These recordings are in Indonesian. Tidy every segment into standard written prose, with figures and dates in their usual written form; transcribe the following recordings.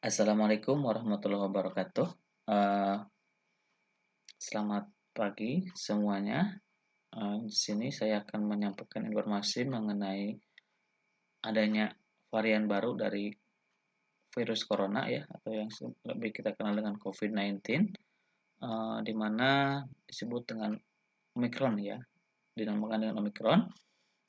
Assalamualaikum warahmatullahi wabarakatuh. Eee, Selamat pagi semuanya. Di sini saya akan menyampaikan informasi mengenai adanya varian baru dari virus corona ya, atau yang lebih kita kenal dengan COVID-19, di mana disebut dengan Omicron ya, dinamakan dengan Omicron.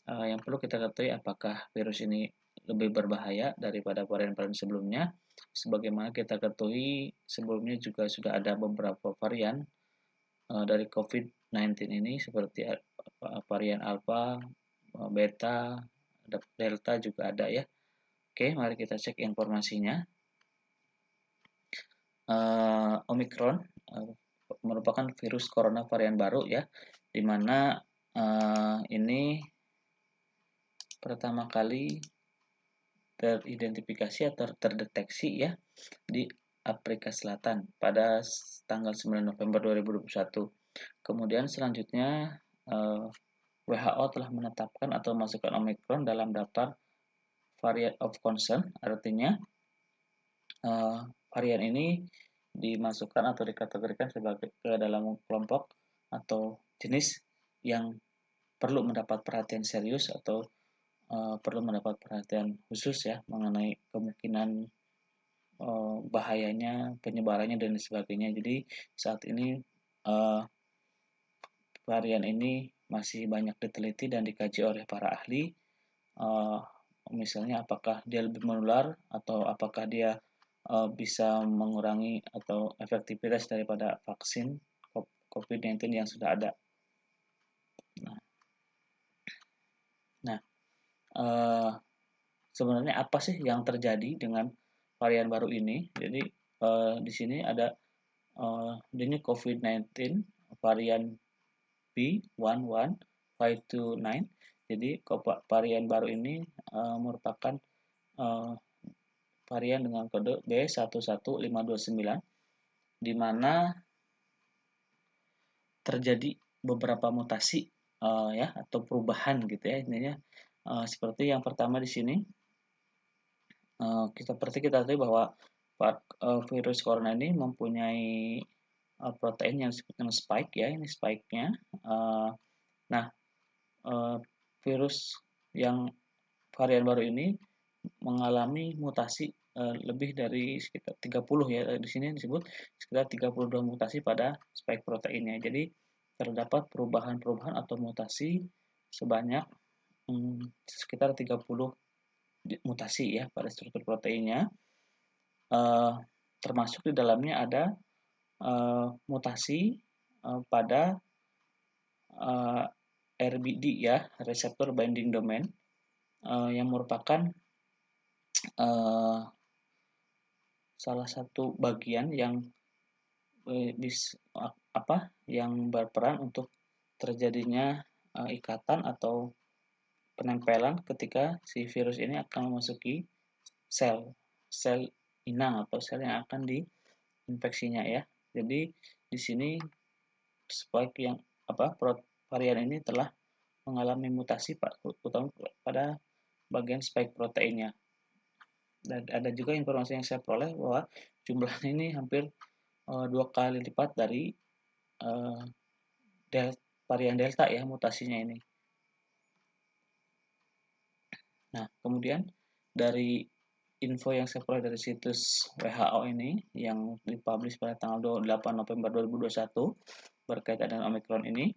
Yang perlu kita ketahui apakah virus ini lebih berbahaya daripada varian-varian sebelumnya. Sebagaimana kita ketahui sebelumnya juga sudah ada beberapa varian dari COVID-19 ini seperti varian Alpha, Beta, Delta juga ada ya. Oke, mari kita cek informasinya. Omicron merupakan virus corona varian baru ya, di mana ini pertama kali teridentifikasi atau terdeteksi ya di Afrika Selatan pada tanggal 9 November 2021. Kemudian selanjutnya WHO telah menetapkan atau memasukkan Omicron dalam daftar variant of concern, artinya varian ini dimasukkan atau dikategorikan sebagai ke dalam kelompok atau jenis yang perlu mendapat perhatian serius atau perlu mendapat perhatian khusus ya mengenai kemungkinan bahayanya, penyebarannya dan sebagainya. Jadi saat ini varian ini masih banyak diteliti dan dikaji oleh para ahli. Misalnya apakah dia lebih menular atau apakah dia bisa mengurangi atau efektivitas daripada vaksin COVID-19 yang sudah ada. Nah, nah sebenarnya apa sih yang terjadi dengan varian baru ini? Jadi di sini ada ini COVID-19 varian B11529. Jadi varian baru ini merupakan varian dengan kode B11529 di mana terjadi beberapa mutasi ya atau perubahan gitu ya intinya. Seperti yang pertama di sini seperti kita tahu bahwa virus corona ini mempunyai protein yang disebut dengan spike ya, ini spike-nya. Nah, virus yang varian baru ini mengalami mutasi lebih dari sekitar 30 ya, di sini disebut sekitar 32 mutasi pada spike proteinnya. Jadi terdapat perubahan-perubahan atau mutasi sebanyak sekitar 30 mutasi ya pada struktur proteinnya. Termasuk di dalamnya ada mutasi pada RBD ya, reseptor binding domain, yang merupakan salah satu bagian yang yang berperan untuk terjadinya ikatan atau penempelan ketika si virus ini akan memasuki sel inang atau sel yang akan diinfeksinya ya. Jadi di sini spike yang varian ini telah mengalami mutasi utama pada bagian spike proteinnya. Dan ada juga informasi yang saya peroleh bahwa jumlahnya ini hampir 2 kali lipat dari varian Delta ya mutasinya ini. Nah, kemudian dari info yang saya peroleh dari situs WHO ini yang dipublish pada tanggal 28 November 2021 berkaitan dengan Omicron ini,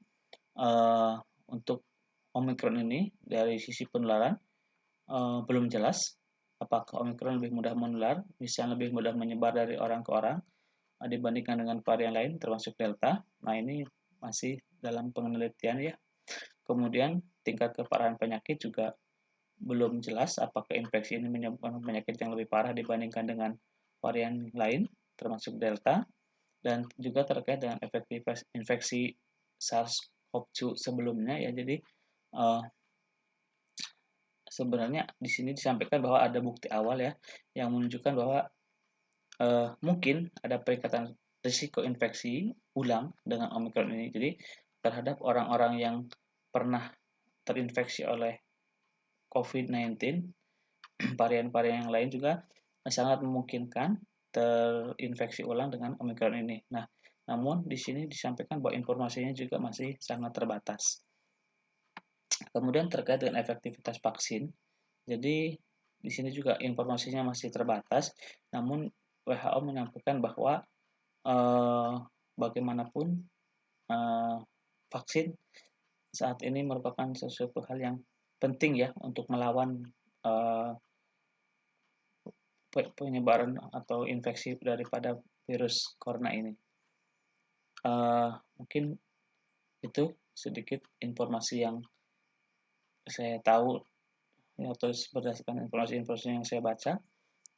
untuk Omicron ini dari sisi penularan belum jelas apakah Omicron lebih mudah menular, bisa lebih mudah menyebar dari orang ke orang dibandingkan dengan varian lain termasuk Delta. Nah, ini masih dalam penelitian ya. Kemudian tingkat keparahan penyakit juga belum jelas apakah infeksi ini menyebabkan penyakit yang lebih parah dibandingkan dengan varian lain termasuk Delta, dan juga terkait dengan efektivitas infeksi SARS-CoV-2 sebelumnya ya. Jadi sebenarnya di sini disampaikan bahwa ada bukti awal ya yang menunjukkan bahwa mungkin ada peningkatan risiko infeksi ulang dengan Omicron ini. Jadi terhadap orang-orang yang pernah terinfeksi oleh COVID-19, varian-varian yang lain juga sangat memungkinkan terinfeksi ulang dengan Omicron ini. Nah, namun di sini disampaikan bahwa informasinya juga masih sangat terbatas. Kemudian terkait dengan efektivitas vaksin, jadi di sini juga informasinya masih terbatas, namun WHO menyampaikan bahwa bagaimanapun eh, vaksin saat ini merupakan sesuatu hal yang penting ya untuk melawan eh, penyebaran atau infeksi daripada virus corona ini. Mungkin itu sedikit informasi yang saya tahu ya, atau berdasarkan informasi-informasi yang saya baca.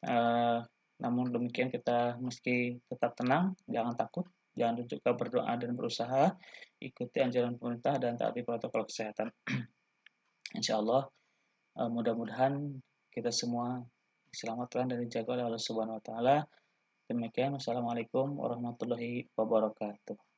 Eh, Namun demikian kita meski tetap tenang, jangan takut, jangan juga berdoa dan berusaha ikuti anjuran pemerintah dan taati protokol kesehatan. Insya Allah, mudah-mudahan kita semua diselamatkan dan dijaga oleh Allah Subhanahu Wa Taala. Demikian, wassalamualaikum warahmatullahi wabarakatuh.